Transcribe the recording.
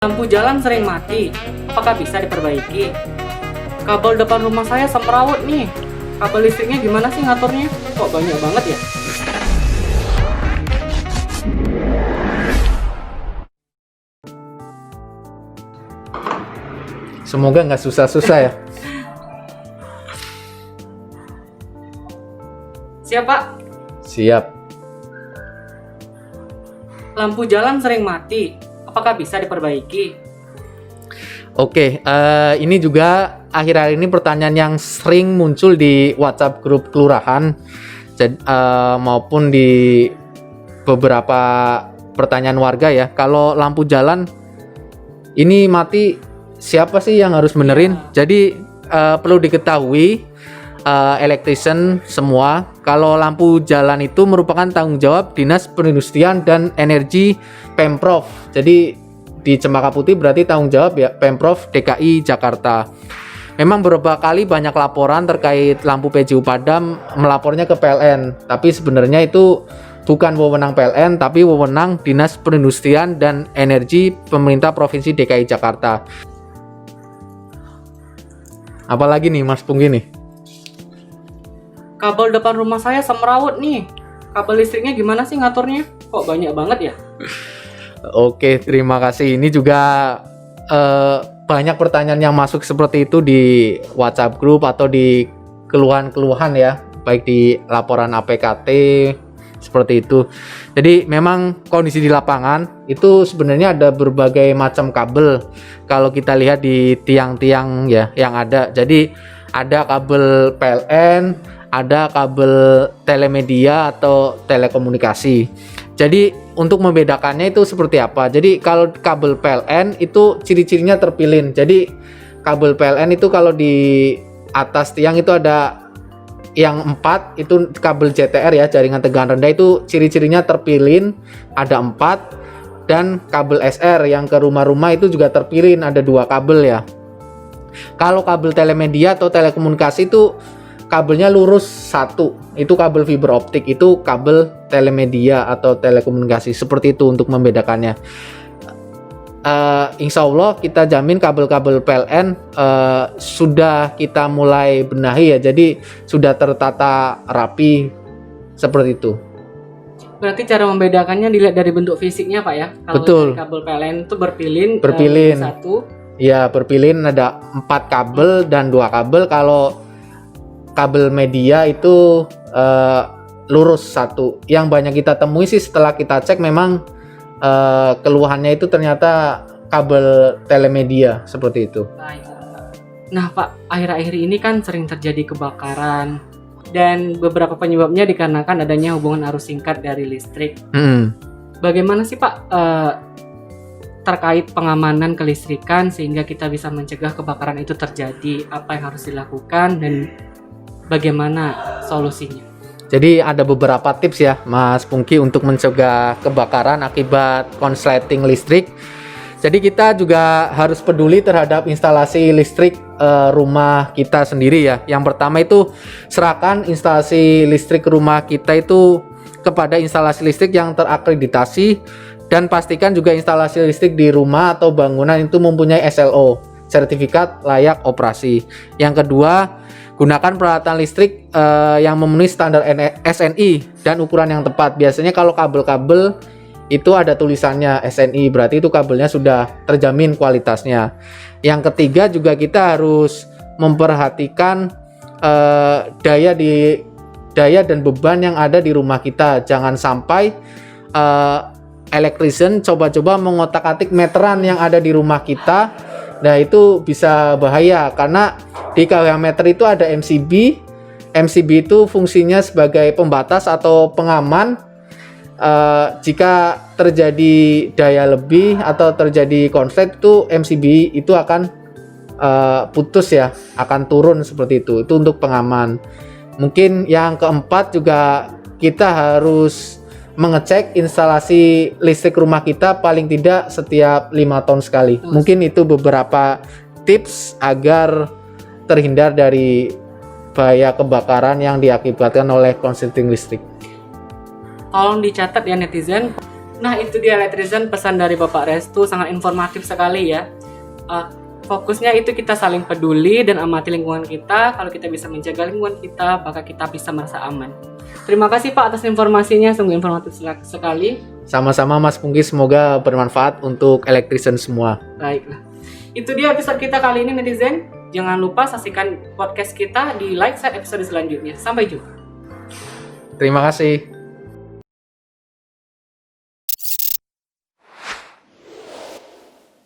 Lampu jalan sering mati, apakah bisa diperbaiki? Kabel depan rumah saya semrawut nih. Kabel listriknya gimana sih ngaturnya? Kok banyak banget ya? Semoga nggak susah-susah ya. Siap, Pak. Siap. Lampu jalan sering mati, apakah bisa diperbaiki? Oke, ini juga akhir-akhir ini pertanyaan yang sering muncul di WhatsApp grup kelurahan maupun di beberapa pertanyaan warga ya. Kalau lampu jalan ini mati, siapa sih yang harus benerin? Jadi perlu diketahui electrician semua, kalau lampu jalan itu merupakan tanggung jawab Dinas Perindustrian dan Energi Pemprov. Jadi di Cempaka Putih berarti tanggung jawab ya Pemprov DKI Jakarta. Memang beberapa kali banyak laporan terkait lampu PJU padam melapornya ke PLN, tapi sebenarnya itu bukan wewenang PLN tapi wewenang Dinas Perindustrian dan Energi Pemerintah Provinsi DKI Jakarta. Apalagi nih Mas Punggi nih? Kabel depan rumah saya semrawut nih. Kabel listriknya gimana sih ngaturnya? Kok banyak banget ya? Oke, terima kasih. Ini juga banyak pertanyaan yang masuk seperti itu di WhatsApp group atau di keluhan-keluhan ya, baik di laporan APKT seperti itu. Jadi memang kondisi di lapangan itu sebenarnya ada berbagai macam kabel. Kalau kita lihat di tiang-tiang ya yang ada. Jadi ada kabel PLN, ada kabel telemedia atau telekomunikasi. Jadi untuk membedakannya itu seperti apa? Jadi kalau kabel PLN itu ciri-cirinya terpilin. Jadi kabel PLN itu kalau di atas tiang itu ada yang 4 itu kabel JTR ya, jaringan tegangan rendah, itu ciri-cirinya terpilin ada 4, dan kabel SR yang ke rumah-rumah itu juga terpilin ada 2 kabel ya. Kalau kabel telemedia atau telekomunikasi itu kabelnya lurus 1, itu kabel fiber optik, itu kabel telemedia atau telekomunikasi. Seperti itu untuk membedakannya. Insya Allah kita jamin kabel-kabel PLN sudah kita mulai benahi ya, jadi sudah tertata rapi seperti itu. Berarti cara membedakannya dilihat dari bentuk fisiknya, Pak ya? Kalau Betul. dari kabel PLN itu Berpilin. satu. Ya, berpilin ada 4 kabel dan 2 kabel. Kalau kabel media itu lurus 1. Yang banyak kita temui sih setelah kita cek memang keluhannya itu ternyata kabel telemedia seperti itu. Baik. Nah, Pak, akhir-akhir ini kan sering terjadi kebakaran dan beberapa penyebabnya dikarenakan adanya hubungan arus singkat dari listrik. Bagaimana sih, Pak, terkait pengamanan kelistrikan sehingga kita bisa mencegah kebakaran itu terjadi? Apa yang harus dilakukan dan bagaimana solusinya? Jadi ada beberapa tips ya Mas Pungki untuk mencegah kebakaran akibat konsleting listrik. Jadi kita juga harus peduli terhadap instalasi listrik rumah kita sendiri ya. Yang pertama itu serahkan instalasi listrik rumah kita itu kepada instalasi listrik yang terakreditasi, dan pastikan juga instalasi listrik di rumah atau bangunan itu mempunyai SLO, sertifikat layak operasi. Yang kedua, gunakan peralatan listrik yang memenuhi standar SNI dan ukuran yang tepat. Biasanya kalau kabel-kabel itu ada tulisannya SNI, berarti itu kabelnya sudah terjamin kualitasnya. Yang ketiga juga kita harus memperhatikan daya dan beban yang ada di rumah kita. Jangan sampai electrician coba-coba mengotak-atik meteran yang ada di rumah kita. Nah, itu bisa bahaya karena di kWh meter itu ada MCB. MCB itu fungsinya sebagai pembatas atau pengaman. Jika terjadi daya lebih atau terjadi konslet, itu MCB itu akan putus ya, akan turun seperti itu. Itu untuk pengaman. Mungkin yang keempat juga kita harus mengecek instalasi listrik rumah kita paling tidak setiap 5 tahun sekali. Mungkin itu beberapa tips agar terhindar dari bahaya kebakaran yang diakibatkan oleh konsleting listrik. Tolong dicatat ya netizen, Nah, itu dia netizen, pesan dari Bapak Restu sangat informatif sekali ya. Fokusnya itu kita saling peduli dan amati lingkungan kita. Kalau kita bisa menjaga lingkungan kita, maka kita bisa merasa aman. Terima kasih Pak atas informasinya, sungguh informatif sekali. Sama-sama Mas Pungki, semoga bermanfaat untuk elektrician semua. Baiklah. Itu dia episode kita kali ini netizen. Jangan lupa saksikan podcast kita di Lightside episode selanjutnya. Sampai jumpa. Terima kasih.